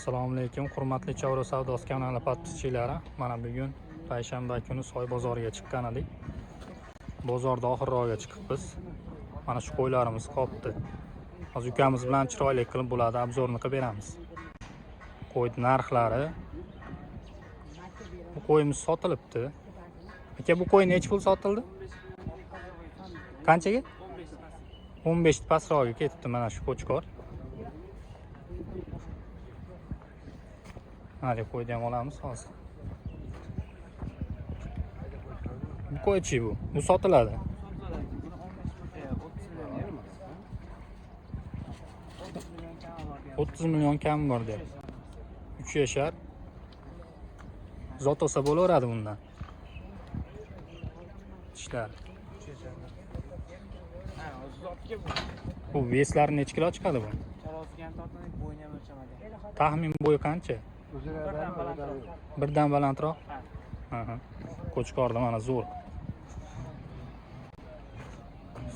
Assalomu alaykum, hurmatli Chavro savdosi kanali podpischilari. Mana bugun payshanba kuni Soy bozoriga chiqqan edik. Bozorda oxirroqga chiqibmiz. Mana shu qo'ylarimiz qopti. Hozir ukamiz bilan chiroyli qilib bo'ladi, obzorni qilib beramiz. Qo'y narxlari. Bu qo'yimiz sotilibdi. Aka, bu qo'y necha pul sotildi? Qanchaga? 15 pastroqga ketibdi mana shu qo'chqor. Hadi qo'yni ham olamiz hozir. Bu qo'ychi bu. Bu sotiladi. $30 million kam bor deb. 3 yashar. Zot olsa bo'laveradi bundan. Ishlar. Bu veslari necha kilo chiqadi bu? Taxmin bo'yi qancha? Birdan balandroq? Aha. Qo'chqorda mana zo'r.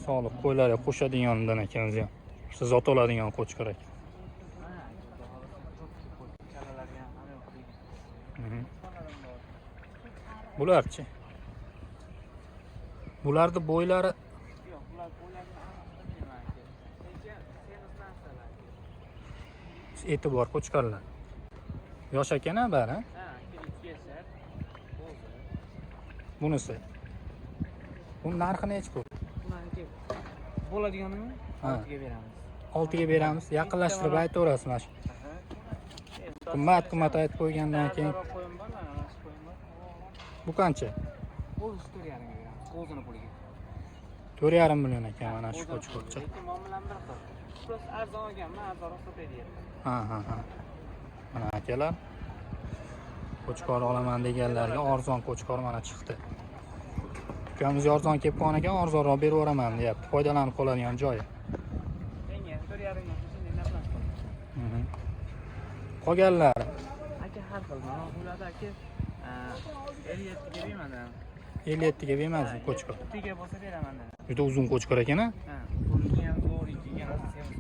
Sog'liq qo'ylarga qo'shadigandan ekan ham. Siz zot oladigan qo'chqor ekan. Bularchi? Bularning bo'ylari eti bor qo'chqorlar. Yosh ekan-a bari? Ha, 2 yashar. Bunisi. Bunun narxi necha pul? Buniki bo'ladiganini 6 ga beramiz. 6 ga beramiz. Yaqinlashtirib aytaverasiz mana shu. Qimmat aytib qo'ygandan keyin. Bu qancha? Bu 4,5 ga beramiz. O'zini puliga. 4,5 million ekan mana shu qo'chqorcha. Muomalam bir xil. Plus arzon olganman, arzonroq sotaydi. Ha. Mana akalar. Qo'chqor olaman deganlarga arzon qo'chqor mana chiqdi. Ukamiz arzon kelib qolgan ekan, arzonroq berib yuboraman deyapti. Foydalanib qoladigan joyi. Menga 4,5 million shunday narxlar qildi. Qolganlari Aka har xil. Mana bularda aka 57 ga bermadim. 57 ga bermadingiz bu qo'chqor. 2 ga bo'lsa beraman. Juda uzun qo'chqor ekan-a? Ha, buniki ham zo'r ekan, semiz.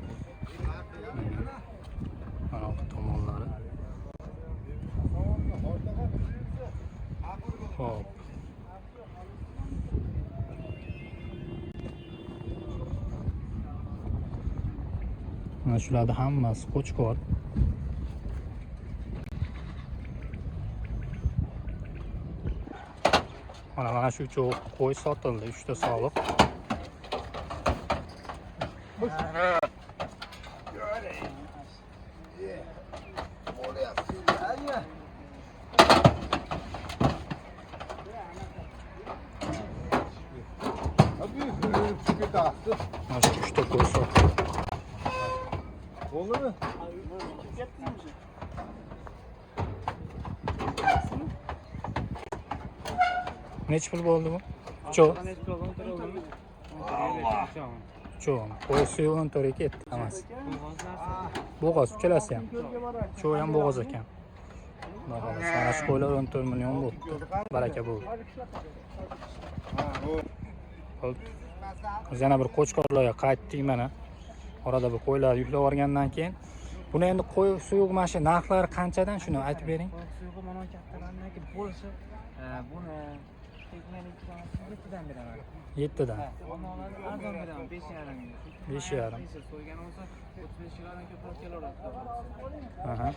Mana bu tomonlari. Hop. Mana shularni hammasi qo'chqor. Mana shu uchoq qo'y sotildi, 3 ta soliq. Mana shu 3 ta qo'y sotildi. Oldu. Necha pul bo'ldi bu? Uchoq. Allah. Uchoq. Qo'y suvi 14 ga ketdi hammasi. Bo'g'oz uchalasi ham. Uchoq ham bo'g'oz ekan. Mana shu qo'ylar 14 million bo'ldi. Baraka bo'ldi. Biz yana bir qo'chqorlarga qaytdik mana. Orada bir qo'ylar yuklab olgandan keyin buni endi qo'y suyuq mana shu narxlari qanchadan shuni aytib bering. Suyuqi mana kattalarniki bo'lishi buni 7 dan beraman. 7 dan. Arzon beraman 5,5 ga. 5,5. So'ygan olsa 35 kilodan ko'proq kelaveradi. Aha.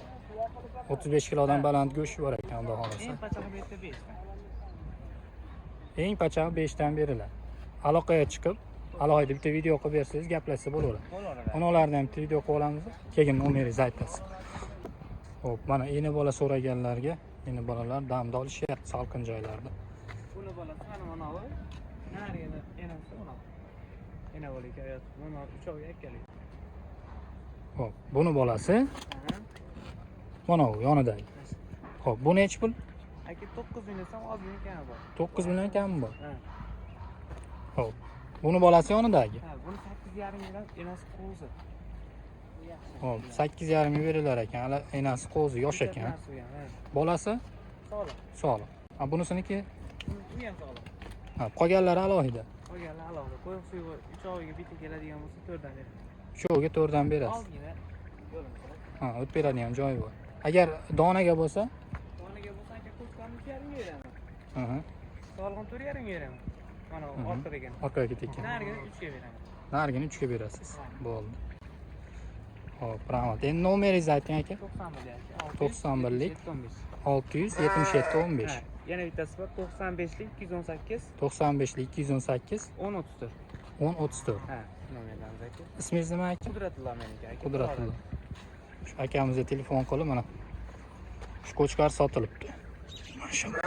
35 kilodan baland go'sht bor ekan, xudo xolasa. Eng pachag'i bu yerda 5 dan. Eng pachag'i 5 dan beriladi. Aloqaga chiqib, alohida bitta video qilib bersangiz gaplashsa bo'laveradi. Onalardan ham bitta video qilib olamiz. Keyin nomeringizni aytasiz. Xo'p, mana eni bola so'raganlarga, eni bolalar damda olishyapti salqin joylarda. Buni bolasi mana bu. Nariga enasi mana. Ena bo'liga ayot. Mana 3 oyga akkalik. Xo'p, buni bolasi mana bu yonidagi. Xo'p, bu necha pul? Aka 9 million so'm ozgina kami bor. 9 million kami bor. Ha. Xo'p. Buni bolasi yonidagi. Ha, buni 8,5 million enasi qo'zi. Xo'p, 8,5 ga berilar ekan. Hali enasi qo'zi yosh ekan. Bolasi? Sog'liq. Sog'liq. Ha, bunisiniki? Uni ham sog'liq. Ha, qolganlari alohida. Qolganlar alohida. Qo'yib suyuq 3 oyga bitta keladigan bo'lsa 4 dan beradi. Shuga 4 dan berasiz. Ozgina yo'lim. Ha, o'tib beradigan joyi bor. Agar donaga bo'lsa, Donaga bo'lsa aka ko'chqarni 3,5 beraman. aha, Solg'in 4,5 beraman. Mana orqada ekan. orqaga ketgan. Narigini 3 ga beraman. Narigini 3 ga berasiz. Bo'ldi. Hop, rahmat. Endi nomeringizni ayting aka. 91 lik. 677 15. Yana bittasi bor 95 lik 218 95 218 10 34. 10 34. Ha, nomerlarimiz aka. Ismingiz nima aka? Qudratullo meniki aka. Qudratullo. Shu akamizga telefon qilib mana shu qo'chqar sotilibdi. Mashalloh.